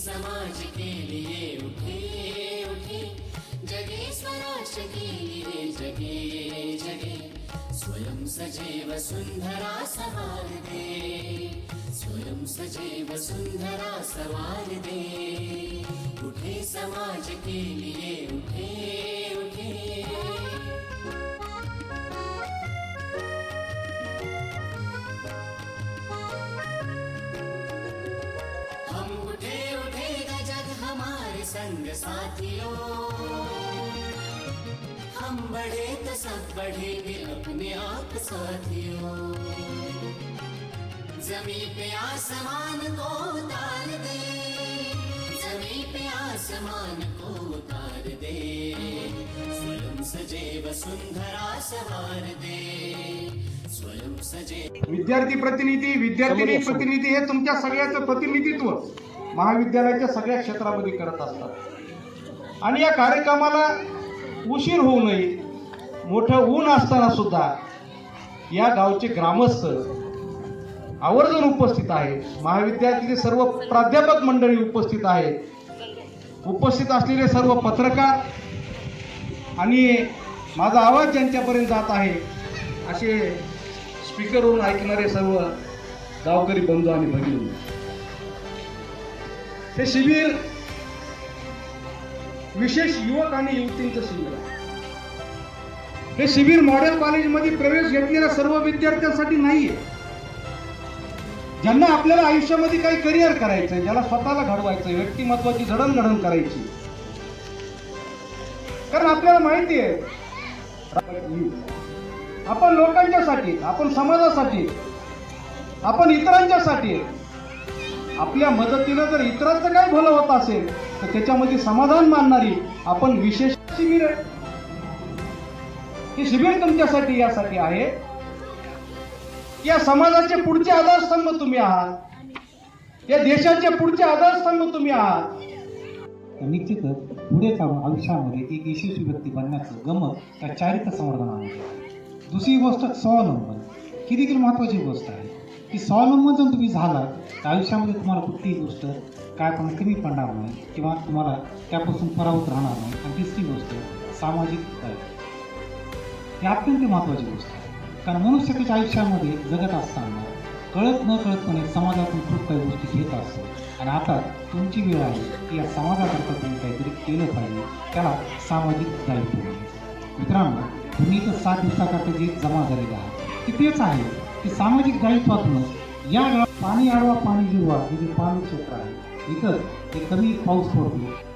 समाज के लिए उठे उठे, जगे स्वराष्ट्र के लिए जगे जगे, स्वयं सजे वसुंधरा सवार दे, स्वयं सजे वसुंधरा सवार दे, उठे समाज के लिए उठे उठे। संग साथियों, हम बढ़े तो सब बढ़ेंगे अपने आप साथियों। जमीन पे आसमान को उतार दे, जमीन पे आसमान को उतार दे, स्वयं सजे वसुंधरा सवार दे, स्वयं सजे। विद्यार्थी प्रतिनिधी, विद्यार्थिनी प्रतिनिधी हे तुमच्या सगळ्याचं प्रतिनिधित्व महाविद्यालयाच्या सगळ्या क्षेत्रामध्ये करत असतात आणि या कार्यक्रमाला उशीर होऊ नये, मोठं ऊन असताना सुद्धा या गावचे ग्रामस्थ आवर्जून उपस्थित आहेत. महाविद्यालयातील सर्व प्राध्यापक मंडळी उपस्थित आहेत, उपस्थित असलेले सर्व पत्रकार आणि माझा आवाज ज्यांच्यापर्यंत जात आहे असे स्पीकरवरून ऐकणारे सर्व गावकरी बंधू आणि भगिनी. हे शिबिर विशेष युवक आणि युवतींचं शिबिर आहे. हे शिबिर मॉडेल कॉलेजमध्ये प्रवेश घेतलेल्या सर्व विद्यार्थ्यांसाठी नाहीये. ज्यांना आपल्याला आयुष्यामध्ये काही करिअर करायचंय, ज्याला स्वतःला घडवायचंय, व्यक्तिमत्वाची जडणघडण करायची. कारण आपल्याला माहिती आहे आपण लोकांच्यासाठी, आपण समाजासाठी, आपण इतरांच्यासाठी, आपल्या मदतीनं जर इतरांचं काही भलं होत असेल तर त्याच्यामध्ये समाधान मानणारी आपण विशेष शिबिर आहे. हे शिबिर तुमच्यासाठी यासाठी आहे, या समाजाचे पुढचे आधारस्तंभ तुम्ही आहात, या देशाचे पुढचे आधारस्तंभ तुम्ही आहात. निश्चितच पुढे चालून आयुष्यामध्ये एक यशस्वी व्यक्ती बनण्याचं गमक त्या चारित्र्य संवर्धनामध्ये. दुसरी गोष्ट स्वावलंबन, ही देखील महत्त्वाची गोष्ट आहे की स्वावलंबन जर तुम्ही झाला तर आयुष्यामध्ये तुम्हाला कुठलीही गोष्ट काय पण कमी पडणार नाही किंवा तुम्हाला त्यापासून परावूत राहणार नाही. आणि तिसरी गोष्ट सामाजिक दायित्व, ही अत्यंत महत्त्वाची गोष्ट आहे. कारण मनुष्य त्याच्या आयुष्यामध्ये जगत असताना कळत न कळतपणे समाजातून खूप काही गोष्टी घेत असतो आणि आता तुमची वेळ आहे की या समाजाकरता तुम्ही काहीतरी केलं पाहिजे, त्याला सामाजिक दायित्व आहे. मित्रांनो, तुम्ही इथं 7 दिवसाकरता जे जमा झालेले आहात ते तेच आहे की सामाजिक दायित्वातून या गावात पाणी अडवा पाणी जिरवा हे जे पाणी क्षेत्र आहे, इथं ते कमी पाऊस पडतो